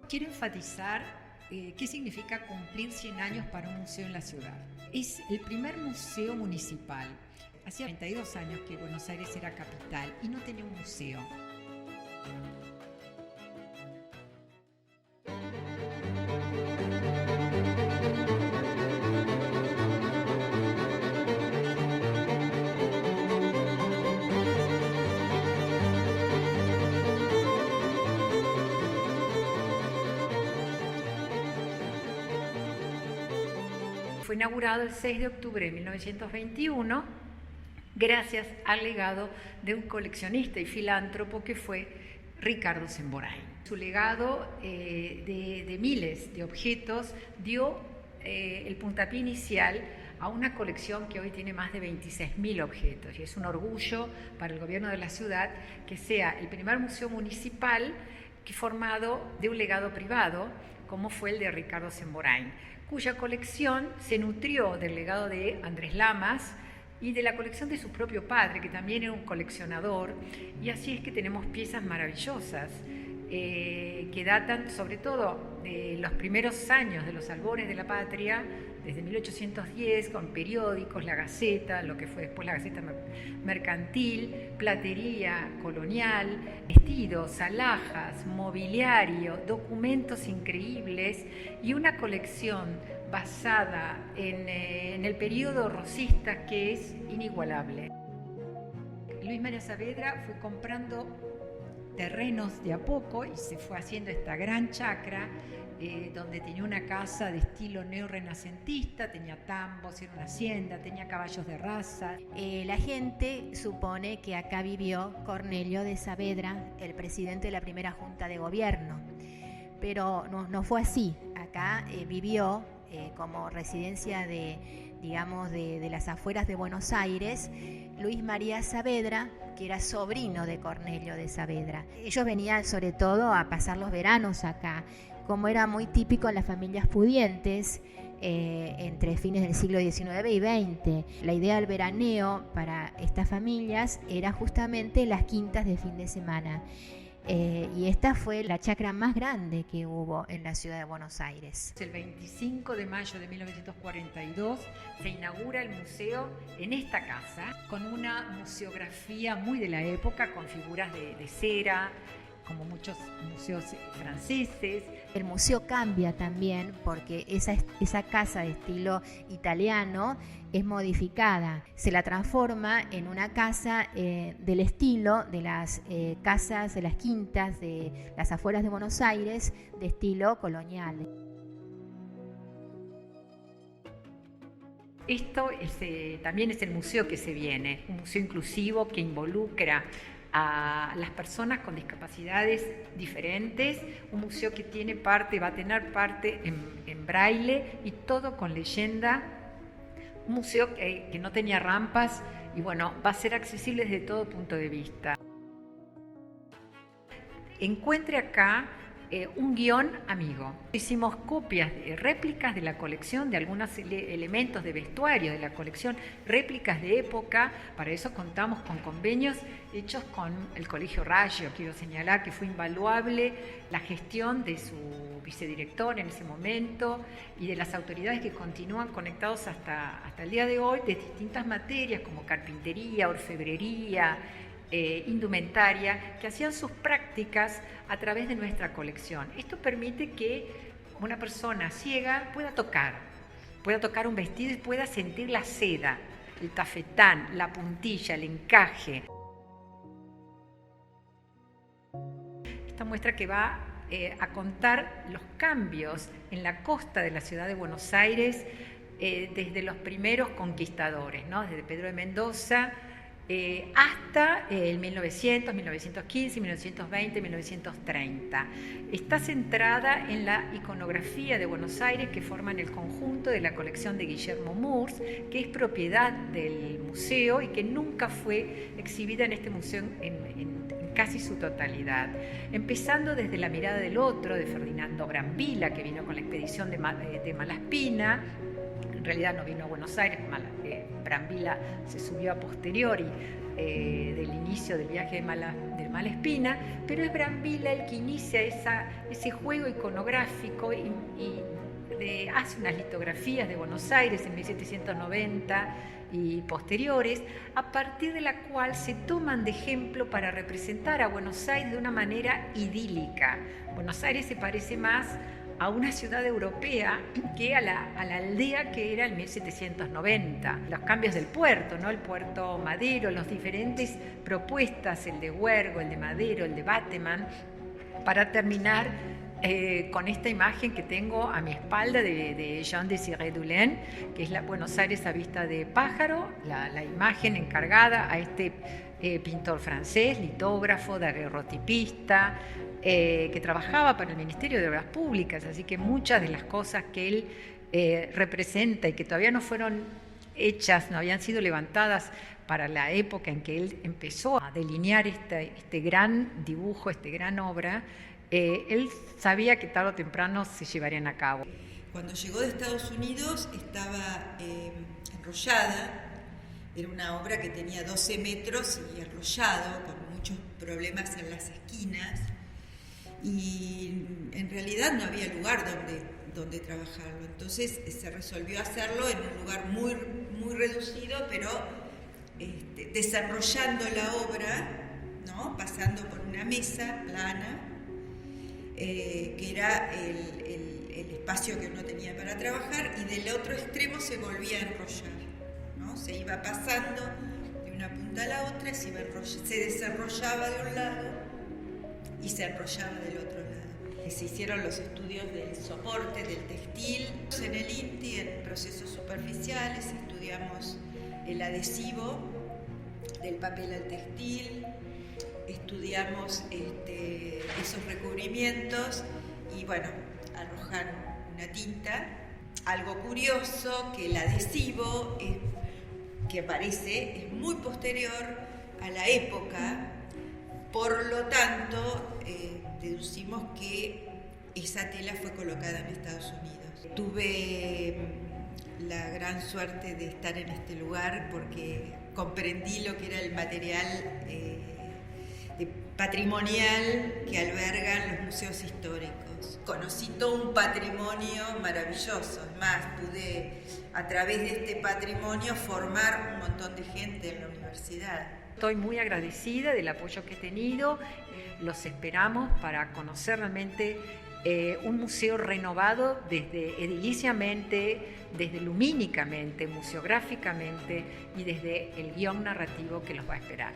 Quiero enfatizar qué significa cumplir 100 años para un museo en la ciudad. Es el primer museo municipal. Hacía 32 años que Buenos Aires era capital y no tenía un museo. Fue inaugurado el 6 de octubre de 1921 gracias al legado de un coleccionista y filántropo que fue Ricardo Semborain. Su legado de miles de objetos dio el puntapié inicial a una colección que hoy tiene más de 26.000 objetos y es un orgullo para el gobierno de la ciudad que sea el primer museo municipal formado de un legado privado como fue el de Ricardo Semborain, cuya colección se nutrió del legado de Andrés Lamas y de la colección de su propio padre, que también era un coleccionador, y así es que tenemos piezas maravillosas que datan sobre todo de los primeros años de los albores de la patria, desde 1810, con periódicos, la Gaceta, lo que fue después la Gaceta Mercantil, platería colonial, vestidos, alhajas, mobiliario, documentos increíbles y una colección basada en el periodo rosista que es inigualable. Luis María Saavedra fue comprando terrenos de a poco y se fue haciendo esta gran chacra donde tenía una casa de estilo neorrenacentista, tenía tambos, era una hacienda, tenía caballos de raza. La gente supone que acá vivió Cornelio de Saavedra, el presidente de la primera Junta de Gobierno, pero no fue así. Acá vivió como residencia de las afueras de Buenos Aires, Luis María Saavedra, que era sobrino de Cornelio de Saavedra. Ellos venían sobre todo a pasar los veranos acá, como era muy típico en las familias pudientes entre fines del siglo XIX y XX. La idea del veraneo para estas familias era justamente las quintas de fin de semana. Y esta fue la chacra más grande que hubo en la ciudad de Buenos Aires. El 25 de mayo de 1942 se inaugura el museo en esta casa con una museografía muy de la época, con figuras de cera, como muchos museos franceses. El museo cambia también porque esa casa de estilo italiano es modificada. Se la transforma en una casa del estilo de las casas, de las quintas de las afueras de Buenos Aires, de estilo colonial. Esto también es el museo que se viene, un museo inclusivo que involucra a las personas con discapacidades diferentes, un museo que va a tener parte en braille y todo con leyenda, un museo que no tenía rampas y bueno, va a ser accesible desde todo punto de vista. Encuentre acá un guión amigo. Hicimos copias, réplicas de la colección, de algunos elementos de vestuario de la colección, réplicas de época. Para eso contamos con convenios hechos con el Colegio Raggio. Quiero señalar que fue invaluable la gestión de su vicedirector en ese momento y de las autoridades que continúan conectados hasta el día de hoy de distintas materias como carpintería, orfebrería, indumentaria, que hacían sus prácticas a través de nuestra colección. Esto permite que una persona ciega pueda tocar un vestido y pueda sentir la seda, el tafetán, la puntilla, el encaje. Esta muestra que va a contar los cambios en la costa de la ciudad de Buenos Aires desde los primeros conquistadores, ¿no? Desde Pedro de Mendoza hasta el 1900, 1915, 1920, 1930. Está centrada en la iconografía de Buenos Aires que forman el conjunto de la colección de Guillermo Moors, que es propiedad del museo y que nunca fue exhibida en este museo en casi su totalidad. Empezando desde La mirada del otro, de Ferdinando Brambilla, que vino con la expedición de Malaspina, En realidad no vino a Buenos Aires, Brambilla se subió a posteriori del inicio del viaje de Malespina, pero es Brambilla el que inicia ese juego iconográfico y hace unas litografías de Buenos Aires en 1790 y posteriores, a partir de la cual se toman de ejemplo para representar a Buenos Aires de una manera idílica. Buenos Aires se parece más a una ciudad europea que a la aldea que era en 1790. Los cambios del puerto, ¿no? El puerto Madero, las diferentes propuestas, el de Huergo, el de Madero, el de Bateman, para terminar con esta imagen que tengo a mi espalda de Jean Désiré Dulain, que es la Buenos Aires a vista de pájaro, la imagen encargada a este pintor francés, litógrafo, daguerrotipista, que trabajaba para el Ministerio de Obras Públicas, así que muchas de las cosas que él representa y que todavía no fueron hechas, no habían sido levantadas para la época en que él empezó a delinear este gran dibujo, esta gran obra, él sabía que tarde o temprano se llevarían a cabo. Cuando llegó de Estados Unidos estaba enrollada, era una obra que tenía 12 metros y enrollado, con muchos problemas en las esquinas, y en realidad no había lugar donde trabajarlo. Entonces se resolvió hacerlo en un lugar muy, muy reducido, pero desenrollando la obra, ¿no? Pasando por una mesa plana, que era el espacio que uno tenía para trabajar, y del otro extremo se volvía a enrollar, ¿no? Se iba pasando de una punta a la otra, se desenrollaba de un lado y se enrollaba del otro lado. Se hicieron los estudios del soporte, del textil. En el INTI, en procesos superficiales, estudiamos el adhesivo del papel al textil, estudiamos esos recubrimientos y bueno, arrojan una tinta. Algo curioso, que el adhesivo que aparece es muy posterior a la época, por lo tanto deducimos que esa tela fue colocada en Estados Unidos. Tuve la gran suerte de estar en este lugar porque comprendí lo que era el material patrimonial que albergan los museos históricos. Conocí todo un patrimonio maravilloso, es más, pude a través de este patrimonio formar un montón de gente en la universidad. Estoy muy agradecida del apoyo que he tenido, los esperamos para conocer realmente un museo renovado desde ediliciamente, desde lumínicamente, museográficamente y desde el guión narrativo que los va a esperar.